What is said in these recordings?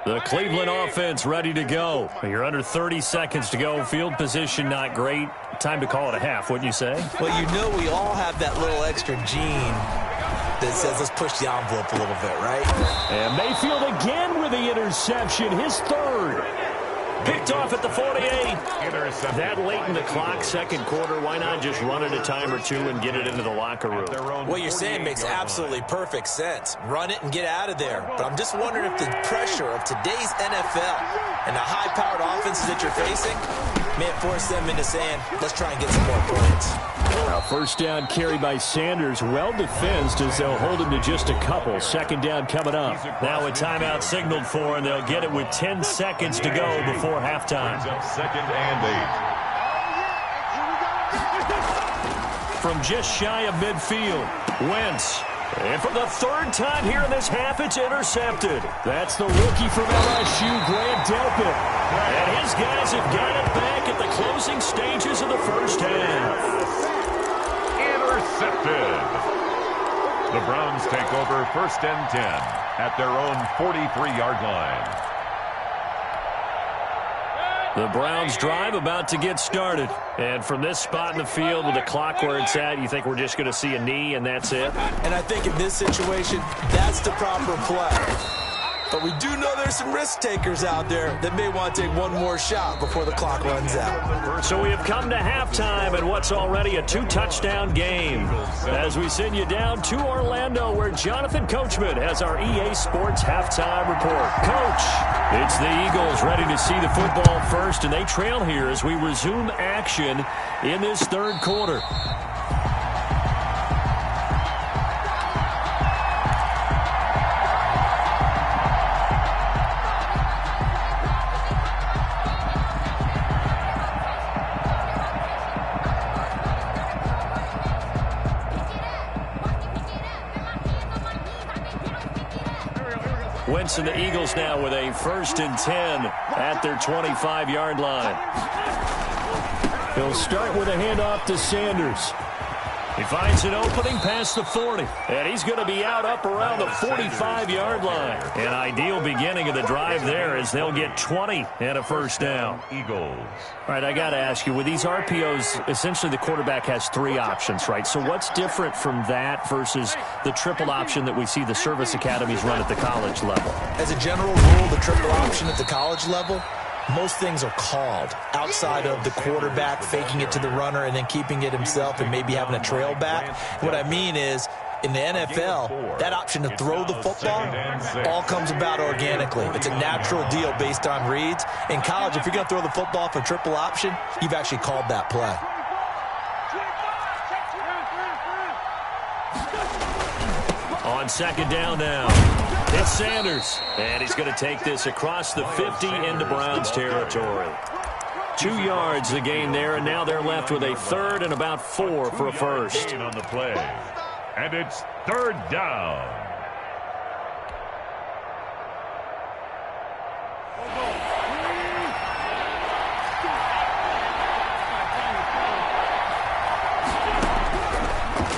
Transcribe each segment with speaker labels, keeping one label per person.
Speaker 1: The Cleveland offense ready to go. You're under 30 seconds to go. Field position not great. Time to call it a half, wouldn't you say?
Speaker 2: Well, you know we all have that little extra gene that says let's push the envelope a little bit, right?
Speaker 1: And Mayfield again with the interception, his third. Picked off at the 48. That late in the clock, second quarter, why not just run it a time or two and get it into the locker room?
Speaker 2: What you're saying makes absolutely perfect sense. Run it and get out of there. But I'm just wondering if the pressure of today's NFL and the high-powered offenses that you're facing may force them into saying, let's try and get some more points.
Speaker 1: Now, first down carry by Sanders, well defensed as they'll hold him to just a couple. Second down coming up. Now a timeout signaled for, and they'll get it with 10 seconds to go before halftime.
Speaker 3: Second and 8.
Speaker 1: From just shy of midfield, Wentz. And for the third time here in this half, it's intercepted. That's the rookie from LSU, Grant Delpit. And his guys have got it back at the closing stages of the first half.
Speaker 3: Intercepted. The Browns take over first and 10 at their own 43-yard line.
Speaker 1: The Browns drive about to get started. And from this spot in the field with the clock where it's at, you think we're just going to see a knee and that's it?
Speaker 2: And I think in this situation, that's the proper play. But we do know there's some risk takers out there that may want to take one more shot before the clock runs out.
Speaker 1: So we have come to halftime in what's already a 2-touchdown game. As we send you down to Orlando, where Jonathan Coachman has our EA Sports halftime report. Coach, it's the Eagles ready to see the football first, and they trail here as we resume action in this third quarter. Wentz and the Eagles now with a first and 10 at their 25-yard line. He'll start with a handoff to Sanders. He finds an opening past the 40, and he's going to be out up around the 45-yard line. An ideal beginning of the drive there as they'll get 20 and a first down.
Speaker 3: Eagles.
Speaker 1: All right, I got to ask you, with these RPOs, essentially the quarterback has three options, right? So what's different from that versus the triple option that we see the service academies run at the college level?
Speaker 2: As a general rule, the triple option at the college level, most things are called outside of the quarterback faking it to the runner and then keeping it himself and maybe having a trail back. What I mean is, in the NFL, that option to throw the football all comes about organically. It's a natural deal based on reads. In college, if you're going to throw the football for triple option, you've actually called that play.
Speaker 1: On second down now, it's Sanders. And he's going to take this across the 50 into Browns territory. 2 yards the gain there, and now they're left with a third and about 4 for a first.
Speaker 3: On the play. And it's third down.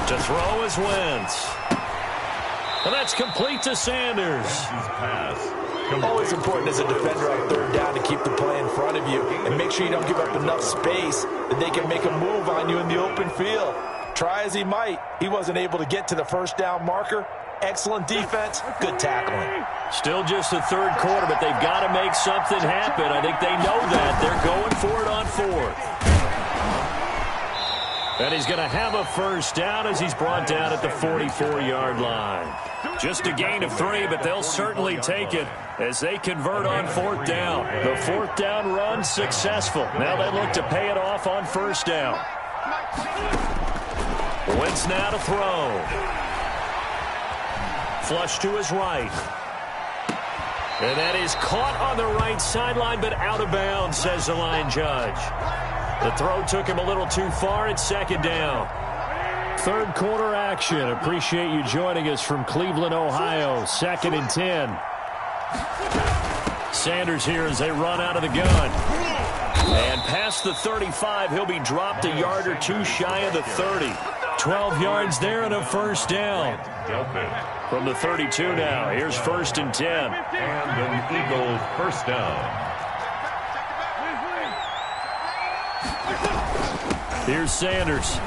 Speaker 1: To throw is Wentz. And that's complete to Sanders.
Speaker 2: Always important as a defender on third down to keep the play in front of you and make sure you don't give up enough space that they can make a move on you in the open field. Try as he might, he wasn't able to get to the first down marker. Excellent defense, good tackling.
Speaker 1: Still just the third quarter, but they've got to make something happen. I think they know that. They're going for it on fourth. And he's going to have a first down as he's brought down at the 44-yard line. Just a gain of 3, but they'll certainly take it as they convert on fourth down. The fourth down run successful. Now they look to pay it off on first down. Wentz now to throw. Flush to his right. And that is caught on the right sideline, but out of bounds, says the line judge. The throw took him a little too far. It's second down. Third quarter action. Appreciate you joining us from Cleveland, Ohio. Second and 10. Sanders here as they run out of the gun. And past the 35, he'll be dropped a yard or two shy of the 30. 12 yards there and a first down. From the 32 now, here's 1st and 10.
Speaker 3: And an Eagle first down.
Speaker 1: Here's Sanders.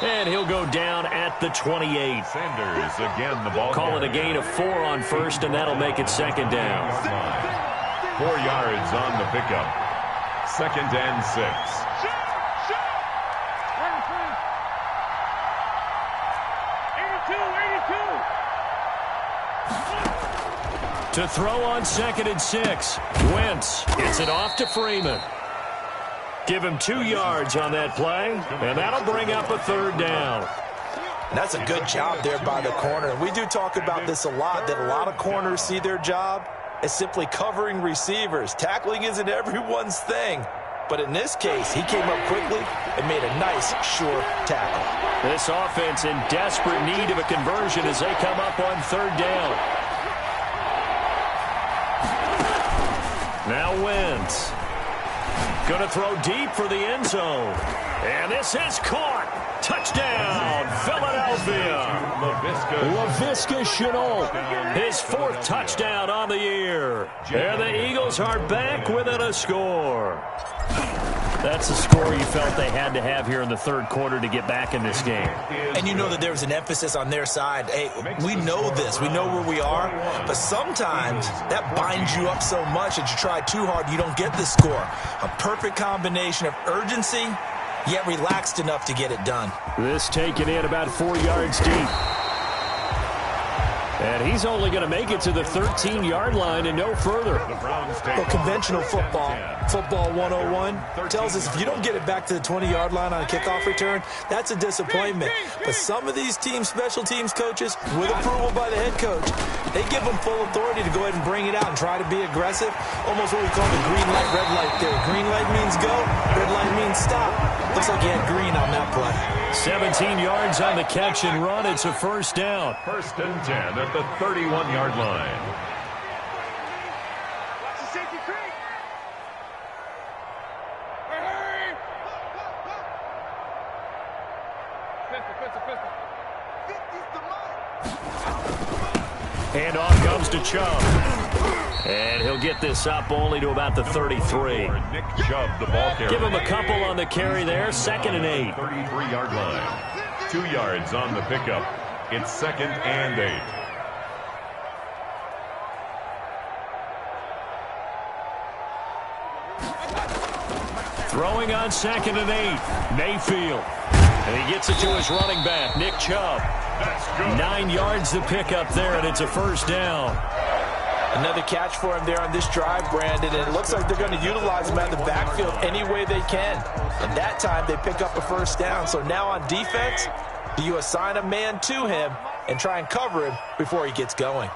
Speaker 1: And he'll go down at the 28.
Speaker 3: Sanders again the ball.
Speaker 1: Call it a gain of 4 on 1st, and that'll make it 2nd down.
Speaker 3: 4 yards on the pickup. 2nd and 6.
Speaker 1: To throw on 2nd and 6. Wentz gets it off to Freeman. Give him 2 yards on that play, and that'll bring up a 3rd down.
Speaker 2: And that's a good job there by the corner. And we do talk about this a lot, that a lot of corners see their job as simply covering receivers. Tackling isn't everyone's thing. But in this case, he came up quickly and made a nice, sure tackle.
Speaker 1: This offense in desperate need of a conversion as they come up on 3rd down. Now Wentz. Going to throw deep for the end zone. And this is caught. Touchdown, Philadelphia. Laviska Shenault, his 4th touchdown on the year. And the Eagles are back within a score. That's the score you felt they had to have here in the 3rd quarter to get back in this game.
Speaker 2: And you know that there was an emphasis on their side. Hey, we know this. We know where we are. But sometimes that binds you up so much that you try too hard, you don't get the score. A perfect combination of urgency, yet relaxed enough to get it done.
Speaker 1: This taken in about 4 yards deep. And he's only going to make it to the 13-yard line and no further.
Speaker 2: Well, conventional football 101, tells us if you don't get it back to the 20-yard line on a kickoff return, that's a disappointment. But some of these special teams coaches, with approval by the head coach, they give them full authority to go ahead and bring it out and try to be aggressive. Almost what we call the green light, red light theory. Green light means go, red light means stop. Looks like he had green on that play.
Speaker 1: 17 yards on the catch and run. It's a 1st down.
Speaker 3: 1st and 10 at the 31-yard line.
Speaker 1: And off comes to Chubb. And he'll get this up only to about the 33.
Speaker 3: Nick Chubb, the ball carrier.
Speaker 1: Give him a couple on the carry there. 2nd and 8.
Speaker 3: 33-yard line. 2 yards on the pickup. It's 2nd and 8.
Speaker 1: Throwing on 2nd and 8. Mayfield. And he gets it to his running back, Nick Chubb. 9 yards to pick up there, and it's a 1st down.
Speaker 2: Another catch for him there on this drive, Brandon, and it looks like they're going to utilize him out of the backfield any way they can. And that time, they pick up a 1st down. So now on defense, do you assign a man to him and try and cover him before he gets going?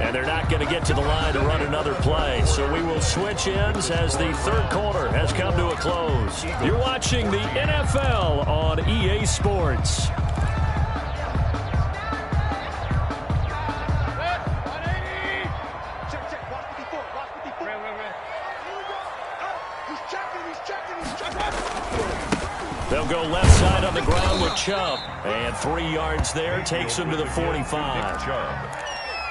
Speaker 1: And they're not going to get to the line to run another play. So we will switch ends as the 3rd quarter has come to a close. You're watching the NFL on EA Sports. They'll go left side on the ground with Chubb. And 3 yards there takes him to the 45.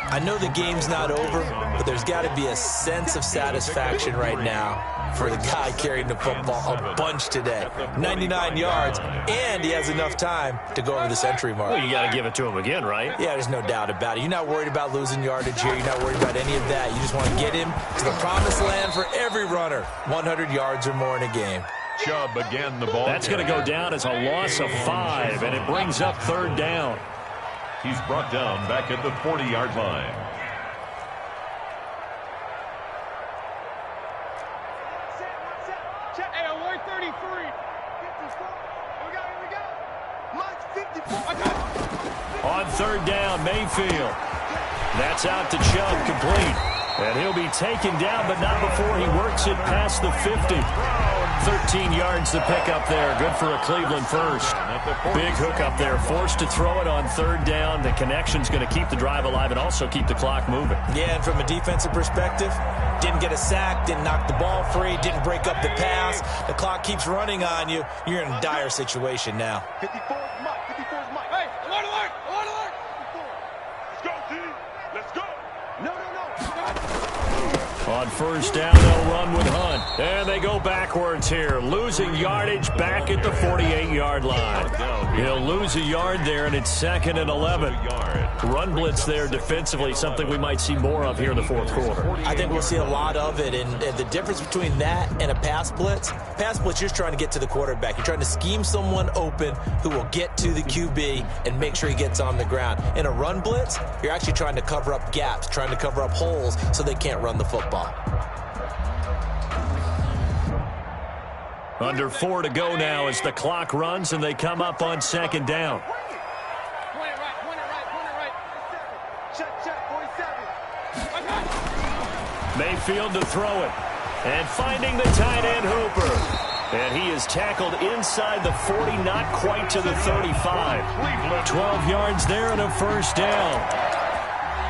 Speaker 2: I know the game's not over, but there's got to be a sense of satisfaction right now for the guy carrying the football a bunch today. 99 yards, and he has enough time to go over the century mark.
Speaker 1: Well, you got to give it to him again, right?
Speaker 2: Yeah, there's no doubt about it. You're not worried about losing yardage here. You're not worried about any of that. You just want to get him to the promised land for every runner. 100 yards or more in a game.
Speaker 3: Chubb again, the ball.
Speaker 1: That's going to go down as a loss of 5, and it brings up 3rd down.
Speaker 3: He's brought down back at the 40-yard line.
Speaker 4: Hey, on 133.
Speaker 1: On 3rd down, Mayfield. That's out to Chubb, complete. And he'll be taken down, but not before he works it past the 50. 13 yards to pick up there. Good for a Cleveland first. Big hook up there. Forced to throw it on third down. The connection's going to keep the drive alive and also keep the clock moving.
Speaker 2: Yeah, and from a defensive perspective, didn't get a sack, didn't knock the ball free, didn't break up the pass. The clock keeps running on you. You're in a dire situation now.
Speaker 4: 54 is Mike. 54 is Mike. Hey, alert, alert, alert, alert. 54. Let's go, team. Let's go. No.
Speaker 1: On first down, they'll run with Hunt. And they go backwards here. Losing yardage back at the 48-yard line. He'll lose a yard there, and it's 2nd and 11. Run blitz there defensively, something we might see more of here in the fourth quarter.
Speaker 2: I think we'll see a lot of it, and the difference between that and a pass blitz, you're just trying to get to the quarterback. You're trying to scheme someone open who will get to the QB and make sure he gets on the ground. In a run blitz, you're actually trying to cover up gaps, trying to cover up holes so they can't run the football.
Speaker 1: Under 4 to go now as the clock runs and they come up on 2nd down. Mayfield to throw it. And finding the tight end Hooper. And he is tackled inside the 40, not quite to the 35. 12 yards there and a first down.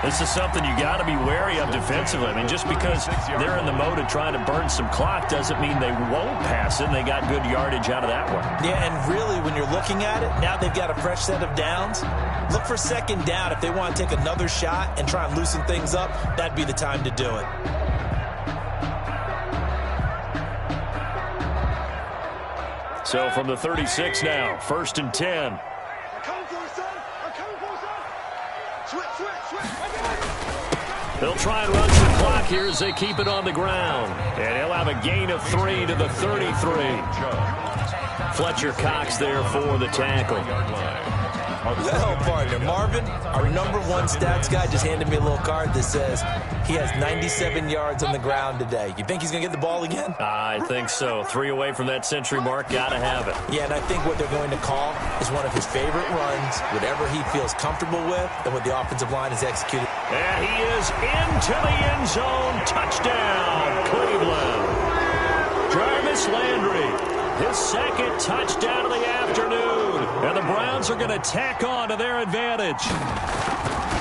Speaker 1: This is something you got to be wary of defensively. I mean, just because they're in the mode of trying to burn some clock doesn't mean they won't pass it, and they got good yardage out of that one.
Speaker 2: Yeah, and really, when you're looking at it, now they've got a fresh set of downs. Look for 2nd down. If they want to take another shot and try and loosen things up, that'd be the time to do it.
Speaker 1: So from the 36 now, 1st and 10. They'll try and run some clock here as they keep it on the ground. And he'll have a gain of 3 to the 33. Fletcher Cox there for the tackle.
Speaker 2: Well, partner, Marvin, our #1 stats guy just handed me a little card that says he has 97 yards on the ground today. You think he's going to get the ball again?
Speaker 1: I think so. 3 away from that century mark. Got to have it.
Speaker 2: Yeah, and I think what they're going to call is one of his favorite runs, whatever he feels comfortable with, and what the offensive line has executed.
Speaker 1: And he is into the end zone. Touchdown, Cleveland. Jarvis Landry, his 2nd touchdown of the afternoon. And the Browns are going to tack on to their advantage.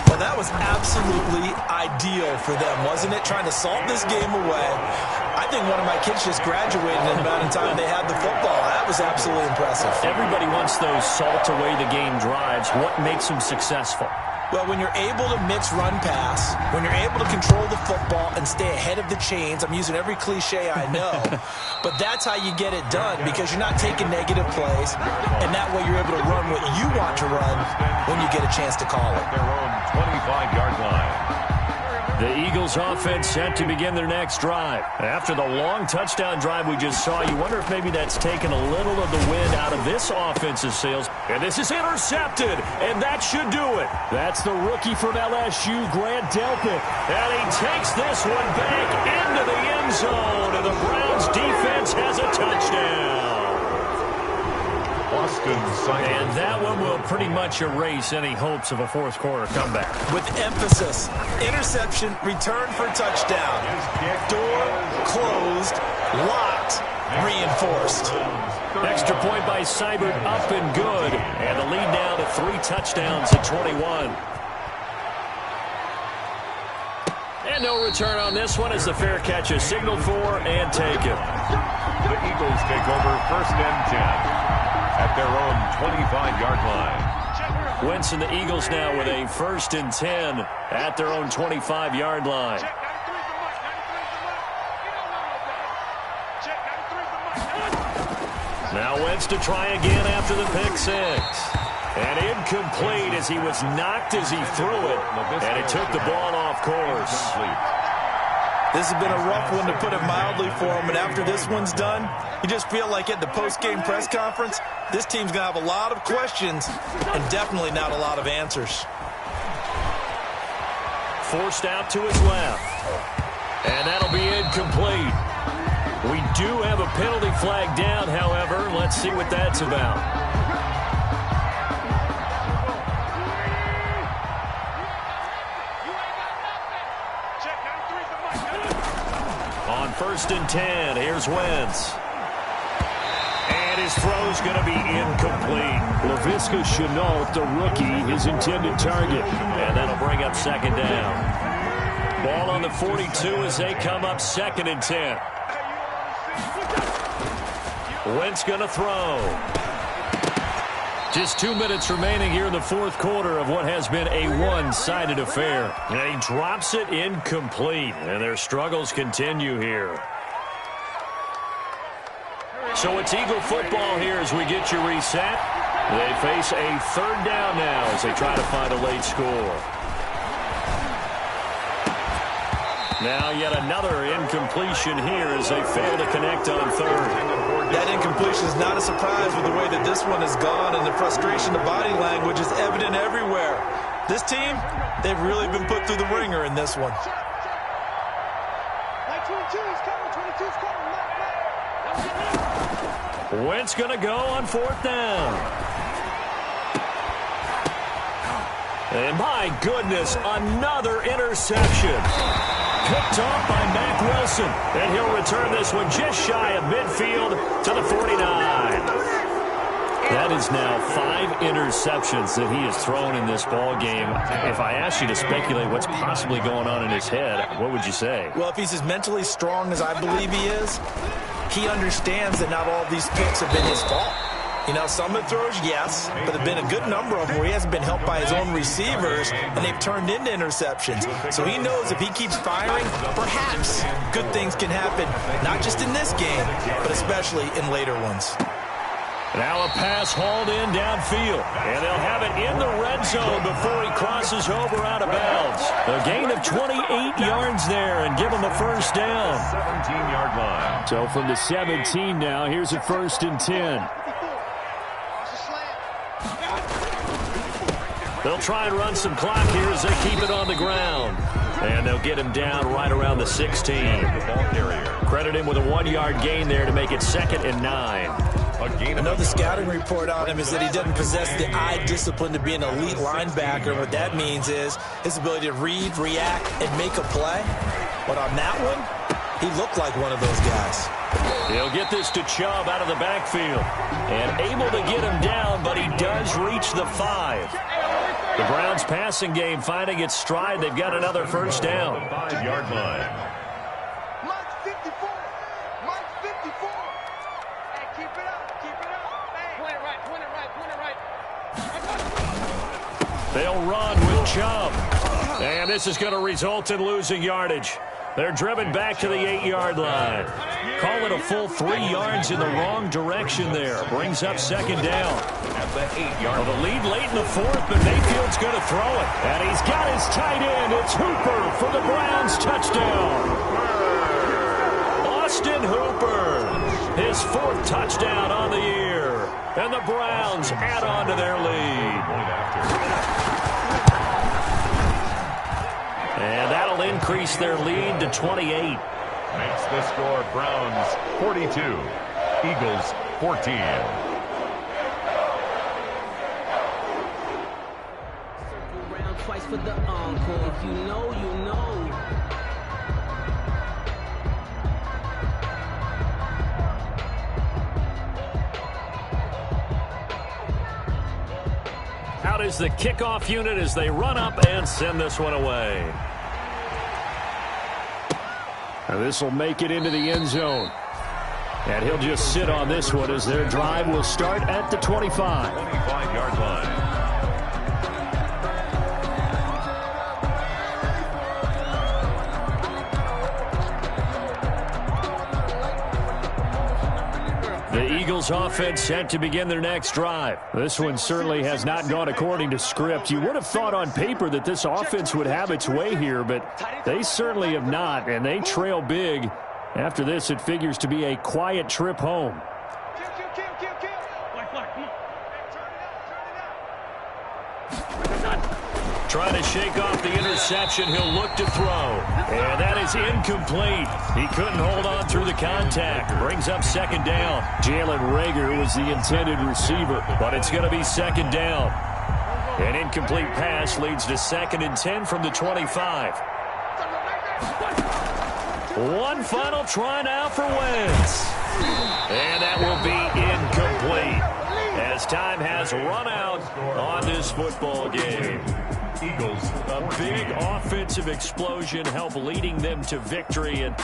Speaker 2: Well, that was absolutely ideal for them, wasn't it? Trying to salt this game away. I think one of my kids just graduated in the amount of time they had the football. That was absolutely impressive.
Speaker 1: Everybody wants those salt away the game drives. What makes them successful?
Speaker 2: Well, when you're able to mix run-pass, when you're able to control the football and stay ahead of the chains, I'm using every cliche I know, but that's how you get it done because you're not taking negative plays, and that way you're able to run what you want to run when you get a chance to call it.
Speaker 3: Their own 25-yard line.
Speaker 1: The Eagles offense set to begin their next drive. After the long touchdown drive we just saw, you wonder if maybe that's taken a little of the wind out of this offensive sails. And this is intercepted, and that should do it. That's the rookie from LSU, Grant Delpit. And he takes this one back into the end zone, and the Browns defense has a touchdown. And that one will pretty much erase any hopes of a fourth quarter comeback.
Speaker 2: With emphasis, interception, return for touchdown. Door closed, locked, reinforced.
Speaker 1: Extra point by Seibert, up and good. And the lead now to 3 touchdowns at 21. And no return on this one as the fair catch is signaled for and taken.
Speaker 3: The Eagles take over 1st and 10. At their own 25-yard line.
Speaker 1: Wentz and the Eagles now with a 1st and 10 at their own 25-yard line. Now Wentz to try again after the pick 6. And incomplete as he was knocked as he threw it. And it took the ball off course.
Speaker 2: This has been a rough one, to put it mildly, for him. And after this one's done, you just feel like at the post-game press conference, this team's going to have a lot of questions and definitely not a lot of answers.
Speaker 1: Forced out to his left. And that'll be incomplete. We do have a penalty flag down, however. Let's see what that's about. On 1st and 10, here's Wentz. And his throw's going to be incomplete.
Speaker 5: Laviska Shenault, the rookie, his intended target.
Speaker 1: And that'll bring up second down. Ball on the 42 as they come up 2nd and 10. Wentz going to throw. Just 2 minutes remaining here in the 4th quarter of what has been a one-sided affair. And he drops it incomplete. And their struggles continue here. So it's Eagle football here as we get you reset. They face a 3rd down now as they try to find a late score. Now yet another incompletion here as they fail to connect on 3rd.
Speaker 2: That incompletion is not a surprise with the way that this one has gone, and the frustration of body language is evident everywhere. This team, they've really been put through the ringer in this one.
Speaker 4: 22 is coming, 22 is coming.
Speaker 1: Wentz going to go on 4th down. And my goodness, another interception. Picked off by Mack Wilson. And he'll return this one just shy of midfield to the 49. That is now 5 interceptions that he has thrown in this ball game. If I asked you to speculate what's possibly going on in his head, what would you say?
Speaker 2: Well, if he's as mentally strong as I believe he is, he understands that not all these picks have been his fault. You know, some of the throws, yes, but there have been a good number of them where he hasn't been helped by his own receivers, and they've turned into interceptions. So he knows if he keeps firing, perhaps good things can happen, not just in this game, but especially in later ones.
Speaker 1: Now a pass hauled in downfield, and they'll have it in the red zone before he crosses over out of bounds. A gain of 28 yards there and give him a 1st down.
Speaker 3: 17-yard line.
Speaker 5: So from the 17 now, here's a 1st and 10.
Speaker 1: They'll try and run some clock here as they keep it on the ground. And they'll get him down right around the 16. Credit him with a 1-yard gain there to make it 2nd and 9.
Speaker 2: I know the scouting report on him is that he doesn't possess the eye discipline to be an elite linebacker. What that means is his ability to read, react, and make a play. But on that one, he looked like one of those guys.
Speaker 1: He'll get this to Chubb out of the backfield. And able to get him down, but he does reach the 5. The Browns passing game finding its stride. They've got another 1st down.
Speaker 3: 5-yard line.
Speaker 4: Mike's 54. Mike's 54. Hey, keep it up. Keep it up. Hey. Point it right. Point it right. Point it right.
Speaker 1: They'll run with Chubb. And this is going to result in losing yardage. They're driven back to the 8-yard line. Call it a full 3 yards in the wrong direction there. Brings up 2nd down.
Speaker 3: At the 8-yard
Speaker 1: The lead late in the 4th, but Mayfield's going to throw it. And he's got his tight end. It's Hooper for the Browns touchdown. Austin Hooper. His 4th touchdown on the year. And the Browns add on to their lead. And that'll increase their lead to 28.
Speaker 3: Makes the score Browns 42, Eagles 14.
Speaker 6: Circle round twice for the encore. If you know, you know.
Speaker 1: Out is the kickoff unit as they run up and send this one away.
Speaker 5: This will make it into the end zone. And he'll just sit on this one as their drive will start at the 25.
Speaker 3: 25-yard line.
Speaker 1: The Eagles offense set to begin their next drive. This one certainly has not gone according to script. You would have thought on paper that this offense would have its way here, but they certainly have not, and they trail big. After this, it figures to be a quiet trip home. Trying to shake off the interception. He'll look to throw. And that is incomplete. He couldn't hold on through the contact. Brings up 2nd down. Jalen Reagor was the intended receiver, but it's going to be 2nd down. An incomplete pass leads to 2nd and 10 from the 25. One final try now for Wentz. And that will be incomplete as time has run out on this football game.
Speaker 3: Eagles.
Speaker 1: A big offensive explosion helped leading them to victory. And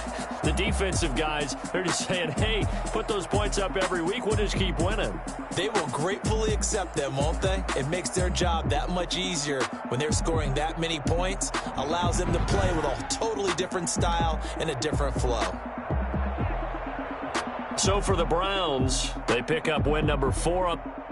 Speaker 1: the defensive guys, they're just saying, hey, put those points up every week. We'll just keep winning.
Speaker 2: They will gratefully accept them, won't they? It makes their job that much easier when they're scoring that many points. Allows them to play with a totally different style and a different flow.
Speaker 1: So for the Browns, they pick up win number 4 up.